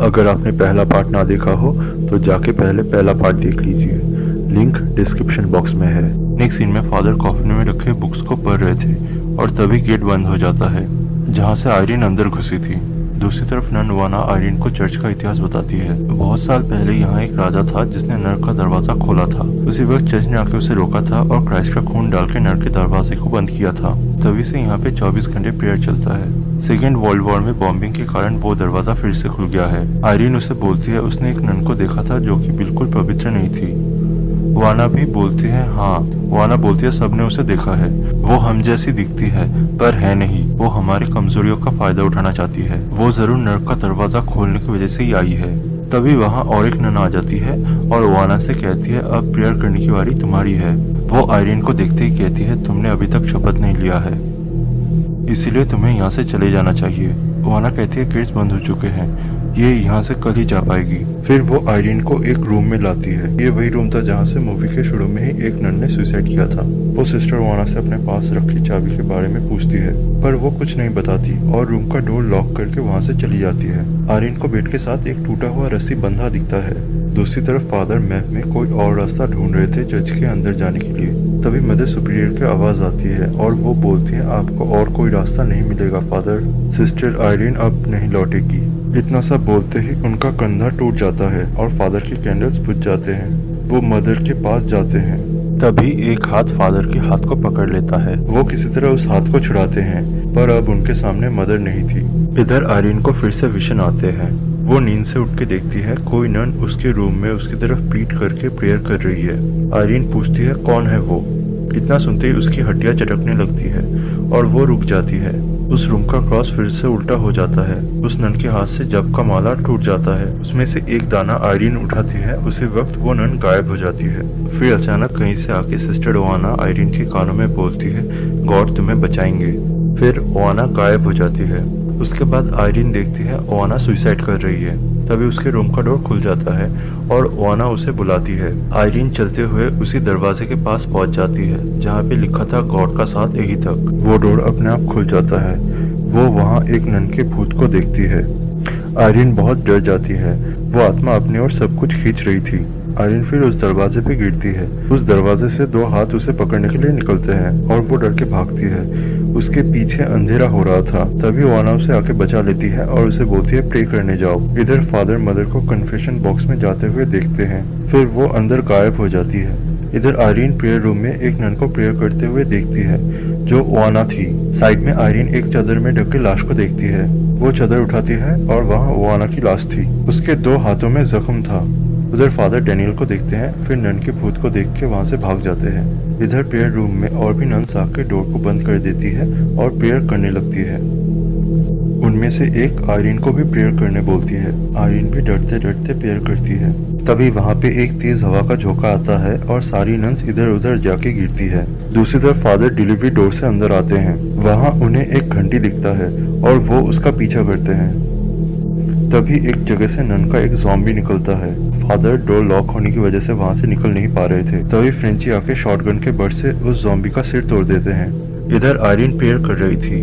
अगर आपने पहला पार्ट ना देखा हो तो जाके पहले पहला पार्ट देख लीजिए, लिंक डिस्क्रिप्शन बॉक्स में है। नेक्स्ट सीन में फादर कॉफिन में रखे बुक्स को पढ़ रहे थे और तभी गेट बंद हो जाता है जहाँ से आयरीन अंदर घुसी थी। दूसरी तरफ नन वाना आयरीन को चर्च का इतिहास बताती है। बहुत साल पहले यहाँ एक राजा था जिसने नर्क का दरवाजा खोला था। उसी वक्त चर्च ने आके उसे रोका था और क्राइस्ट का खून डाल के नर्क के दरवाजे को बंद किया था। तभी से यहाँ पे 24 घंटे प्रेयर चलता है। सेकेंड वर्ल्ड वॉर में बॉम्बिंग के कारण वो दरवाजा फिर से खुल गया है। आयरीन उसे बोलती है उसने एक नन को देखा था जो कि बिल्कुल पवित्र नहीं थी। वाना भी बोलती है हाँ, वाना बोलती है सबने उसे देखा है, वो हम जैसी दिखती है पर है नहीं, वो हमारी कमजोरियों का फायदा उठाना चाहती है, वो जरूर नर्क का दरवाजा खोलने की वजह से ही आई है। तभी वहाँ और एक नन आ जाती है और वाना से कहती है अब प्रेयर करने की बारी तुम्हारी है। वो आयरीन को देखते ही कहती है तुमने अभी तक शपथ नहीं लिया है, इसीलिए तुम्हें यहाँ से चले जाना चाहिए। वाना कहती है गेट्स बंद हो चुके हैं, ये यहाँ से कल ही जा पाएगी। फिर वो आयरीन को एक रूम में लाती है। ये वही रूम था जहाँ से मूवी के शुरू में ही एक नन ने सुसाइड किया था। वो सिस्टर वाना से अपने पास रखी चाबी के बारे में पूछती है पर वो कुछ नहीं बताती और रूम का डोर लॉक करके वहाँ से चली जाती है। आयरीन को बेड के साथ एक टूटा हुआ रस्सी बंधा दिखता है। दूसरी तरफ फादर मैप में कोई और रास्ता ढूंढ रहे थे चर्च के अंदर जाने के लिए। तभी मदर सुपीरियर की आवाज आती है और वो बोलती है आपको और कोई रास्ता नहीं मिलेगा फादर, सिस्टर आयरीन अब नहीं लौटेगी। इतना सब बोलते ही उनका कंधा टूट जाता है और फादर के कैंडल्स बुझ जाते हैं। वो मदर के पास जाते हैं। तभी एक हाथ फादर के हाथ को पकड़ लेता है। वो किसी तरह उस हाथ को छुड़ाते हैं पर अब उनके सामने मदर नहीं थी। इधर आयरीन को फिर से विजन आते हैं। वो नींद से उठ के देखती है कोई नन उसके रूम में उसकी तरफ पीट करके प्रेयर कर रही है। आयरीन पूछती है कौन है वो। इतना सुनते ही उसकी हड्डियां चटकने लगती है और वो रुक जाती है। उस रूम का क्रॉस फिर से उल्टा हो जाता है। उस नन के हाथ से जब का माला टूट जाता है। उसमें से एक दाना आयरीन उठाती है। उसी वक्त वो नन गायब हो जाती है। फिर अचानक कहीं से आके सिस्टर ओवाना आयरीन के कानों में बोलती है गॉड तुम्हें बचाएंगे। फिर ओवाना गायब हो जाती है। उसके बाद आयरीन देखती है ओवाना सुसाइड कर रही है। तभी उसके रूम का डोर खुल जाता है और ओवाना उसे बुलाती है। आयरीन चलते हुए उसी दरवाजे के पास पहुंच जाती है जहाँ पे लिखा था गॉड का साथ यही तक। वो डोर अपने आप खुल जाता है। वो वहाँ एक नन के भूत को देखती है। आयरीन बहुत डर जाती है। वो आत्मा अपनी ओर सब कुछ खींच रही थी। आयरीन फिर उस दरवाजे पे गिरती है। उस दरवाजे से दो हाथ उसे पकड़ने के लिए निकलते हैं और वो डर के भागती है। उसके पीछे अंधेरा हो रहा था। तभी वाना उसे आके बचा लेती है और उसे बोलती है प्रे करने जाओ। इधर फादर मदर को कन्फेशन बॉक्स में जाते हुए देखते हैं। फिर वो अंदर गायब हो जाती है। इधर आयरीन प्रेयर रूम में एक नन को प्रेयर करते हुए देखती है जो वाना थी। साइड में आयरीन एक चादर में ढके लाश को देखती है। वो चादर उठाती है और वहाँ वाना की लाश थी। उसके दो हाथों में जख्म था। उधर फादर डैनियल को देखते हैं। फिर नन के भूत को देख के वहाँ से भाग जाते हैं। इधर प्रेयर रूम में और भी नन्स आके डोर को बंद कर देती है और प्रेयर करने लगती है। उनमें से एक आयरीन को भी प्रेयर करने बोलती है। आयरीन भी डरते डरते प्रेयर करती है। तभी वहाँ पे एक तेज हवा का झोंका आता है और सारी नन्स इधर उधर जाके गिरती है। दूसरी तरफ फादर डिलीवरी डोर से अंदर आते हैं। वहाँ उन्हें एक घंटी दिखता है और वो उसका पीछा करते हैं। तभी एक जगह से नन का एक ज़ॉम्बी निकलता है। फादर डोर लॉक होने की वजह से वहाँ से निकल नहीं पा रहे थे। तभी फ्रेंची आके शॉटगन के बट से उस ज़ॉम्बी का सिर तोड़ देते हैं। इधर आयरीन प्रेयर कर रही थी।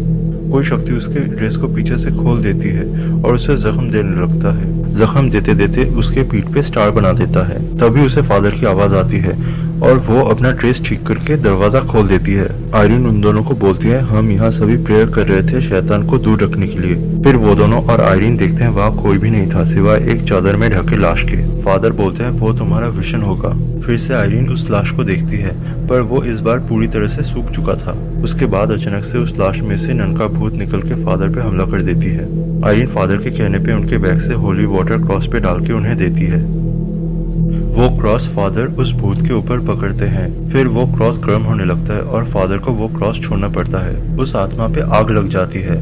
कोई शक्ति उसके ड्रेस को पीछे से खोल देती है और उसे जख्म देने लगता है। जख्म देते देते उसके पीठ पे स्टार बना देता है। तभी उसे फादर की आवाज आती है और वो अपना ड्रेस ठीक करके दरवाजा खोल देती है। आयरीन उन दोनों को बोलती है हम यहाँ सभी प्रेयर कर रहे थे शैतान को दूर रखने के लिए। फिर वो दोनों और आयरीन देखते हैं वहाँ कोई भी नहीं था सिवाय एक चादर में ढके लाश के। फादर बोलते हैं वो तुम्हारा विजन होगा। फिर से आयरीन उस लाश को देखती है पर वो इस बार पूरी तरह से सूख चुका था। उसके बाद अचानक से उस लाश में से नन का भूत निकल के फादर पे हमला कर देती है। आयरीन फादर के कहने पे उनके बैग से होली वाटर क्रॉस पे डाल के उन्हें देती है। वो क्रॉस फादर उस भूत के ऊपर पकड़ते हैं। फिर वो क्रॉस गर्म होने लगता है और फादर को वो क्रॉस छोड़ना पड़ता है। उस आत्मा पे आग लग जाती है।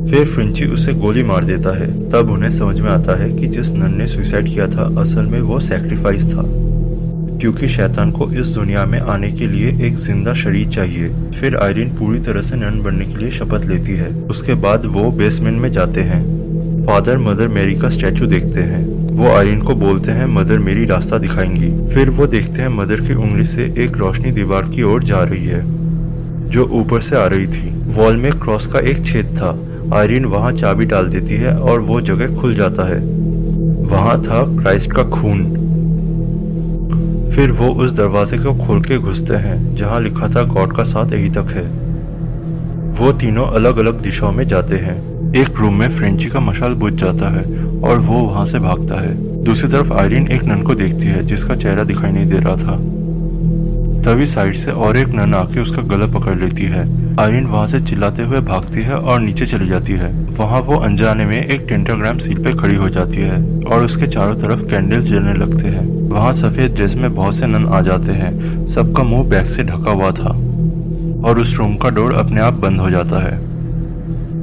फिर फ्रेंची उसे गोली मार देता है। तब उन्हें समझ में आता है कि जिस नन ने सुसाइड किया था असल में वो सैक्रिफाइस था, क्योंकि शैतान को इस दुनिया में आने के लिए एक जिंदा शरीर चाहिए। फिर आयरीन पूरी तरह से नन बनने के लिए शपथ लेती है। उसके बाद वो बेसमेंट में जाते हैं। फादर मदर मेरी का स्टैचू देखते हैं। वो आयरीन को बोलते हैं मदर मेरी रास्ता दिखाएंगी। फिर वो देखते हैं मदर की उंगली से एक रोशनी दीवार की ओर जा रही है जो ऊपर से आ रही थी। वॉल में क्रॉस का एक छेद था। आयरीन वहाँ चाबी डाल देती है और वो जगह खुल जाता है। वहां था क्राइस्ट का खून। फिर वो उस दरवाजे को खोल के घुसते हैं जहां लिखा था गॉड का साथ यही तक है। वो तीनों अलग अलग दिशाओं में जाते हैं। एक रूम में फ्रेंची का मशाल बुझ जाता है और वो वहां से भागता है। दूसरी तरफ आयरीन एक नन को देखती है जिसका चेहरा दिखाई नहीं दे रहा था। तभी साइड से और एक नन आके उसका गला पकड़ लेती है। आयरीन वहां से चिल्लाते हुए भागती है और नीचे चली जाती है। वहां वो अनजाने में एक टेंटाग्राम सील पे खड़ी हो जाती है और उसके चारों तरफ कैंडल्स जलने लगते हैं। वहां सफेद ड्रेस में बहुत से नन आ जाते हैं। सबका मुंह बैग से ढका हुआ था और उस रूम का डोर अपने आप बंद हो जाता है।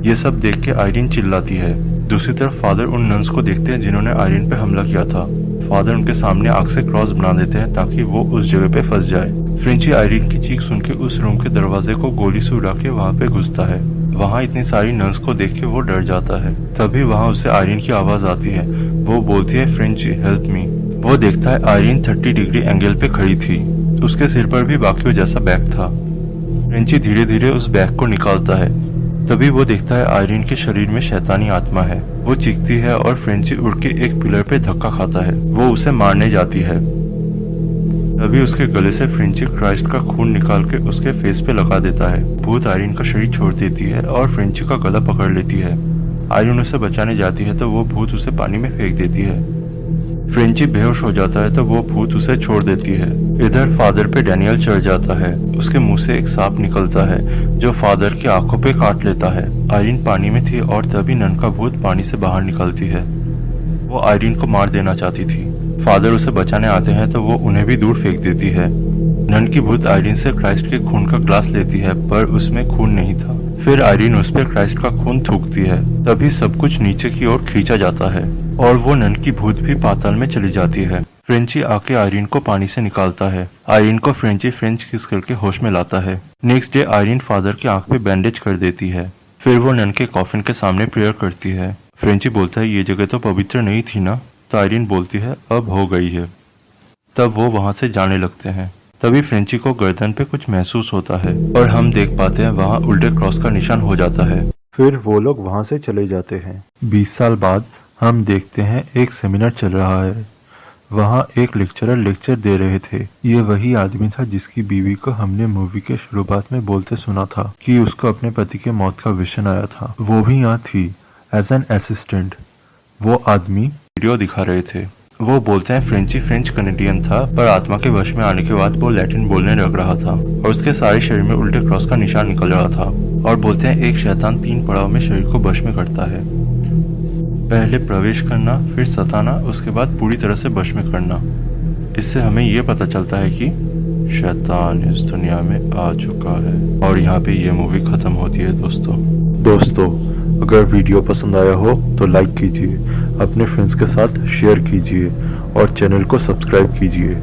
ये सब देख के आयरीन चिल्लाती है। दूसरी तरफ फादर उन नन्स को देखते हैं जिन्होंने आयरीन पे हमला किया था। फादर उनके सामने आग से क्रॉस बना देते हैं ताकि वो उस जगह पे फंस जाए। फ्रेंची आयरीन की चीख सुन के उस रूम के दरवाजे को गोली से उड़ा के वहाँ पे घुसता है। वहाँ इतनी सारी नन्स को देख के वो डर जाता है। तभी वहाँ उसे आयरीन की आवाज आती है। वो बोलती है, फ्रेंची हेल्प मी। वो देखता है आयरीन 30 डिग्री एंगल पे खड़ी थी। उसके सिर पर भी बाकियों जैसा बैग था। फ्रेंची धीरे धीरे उस बैग को निकालता है। तभी वो देखता है आयरीन के शरीर में शैतानी आत्मा है। वो चीखती है और फ्रेंची उड़ के एक पिलर पे धक्का खाता है। वो उसे मारने जाती है। तभी उसके गले से फ्रेंची क्राइस्ट का खून निकाल के उसके फेस पे लगा देता है। भूत आयरीन का शरीर छोड़ देती है और फ्रेंची का गला पकड़ लेती है। आयरीन उसे बचाने जाती है तो वो भूत उसे पानी में फेंक देती है। फ्रेंची बेहोश हो जाता है तो वो भूत उसे छोड़ देती है। इधर फादर पे डैनियल चढ़ जाता है। उसके मुंह से एक सांप निकलता है जो फादर की आंखों पे काट लेता है। आयरीन पानी में थी और तभी नन का भूत पानी से बाहर निकलती है। वो आयरीन को मार देना चाहती थी। फादर उसे बचाने आते हैं तो वो उन्हें भी दूर फेंक देती है। नन की भूत आयरीन से क्राइस्ट के खून का ग्लास लेती है पर उसमें खून नहीं था। फिर आयरीन उस पर क्राइस्ट का खून थूकती है। तभी सब कुछ नीचे की ओर खींचा जाता है और वो नन की भूत भी पाताल में चली जाती है। फ्रेंची आके आयरीन को पानी से निकालता है। आयरीन को फ्रेंची फ्रेंच किस करके होश में लाता है। नेक्स्ट डे आयरीन फादर की आंख पे बैंडेज कर देती है। फिर वो नन के कॉफिन के सामने प्रेयर करती है। फ्रेंची बोलता है, ये जगह तो पवित्र नहीं थी ना? तो आयरीन बोलती है, अब हो गई है। तब वो वहां से जाने लगते हैं। तभी फ्रेंची को गर्दन पे कुछ महसूस होता है और हम देख पाते हैं वहाँ उल्टे क्रॉस का निशान हो जाता है। फिर वो लोग वहां से चले जाते हैं। 20 साल बाद हम देखते हैं एक सेमिनार चल रहा है। वहाँ एक लेक्चरर लेक्चर दे रहे थे। ये वही आदमी था जिसकी बीवी को हमने मूवी के शुरुआत में बोलते सुना था कि उसको अपने पति के मौत का विजन आया था। वो भी यहाँ थी एज एन असिस्टेंट। वो आदमी वीडियो दिखा रहे थे। वो बोलते हैं फ्रेंची फ्रेंच कनेडियन था पर आत्मा के वश में आने के बाद वो लैटिन बोलने लग रहा था और उसके सारे शरीर में उल्टे क्रॉस का निशान निकल रहा था। और बोलते हैं एक शैतान 3 पड़ाव में शरीर को वश में करता है। पहले प्रवेश करना, फिर सताना, उसके बाद पूरी तरह से वश में करना। इससे हमें ये पता चलता है कि शैतान इस दुनिया में आ चुका है। और यहाँ पे ये मूवी खत्म होती है। दोस्तों अगर वीडियो पसंद आया हो तो लाइक कीजिए, अपने फ्रेंड्स के साथ शेयर कीजिए और चैनल को सब्सक्राइब कीजिए।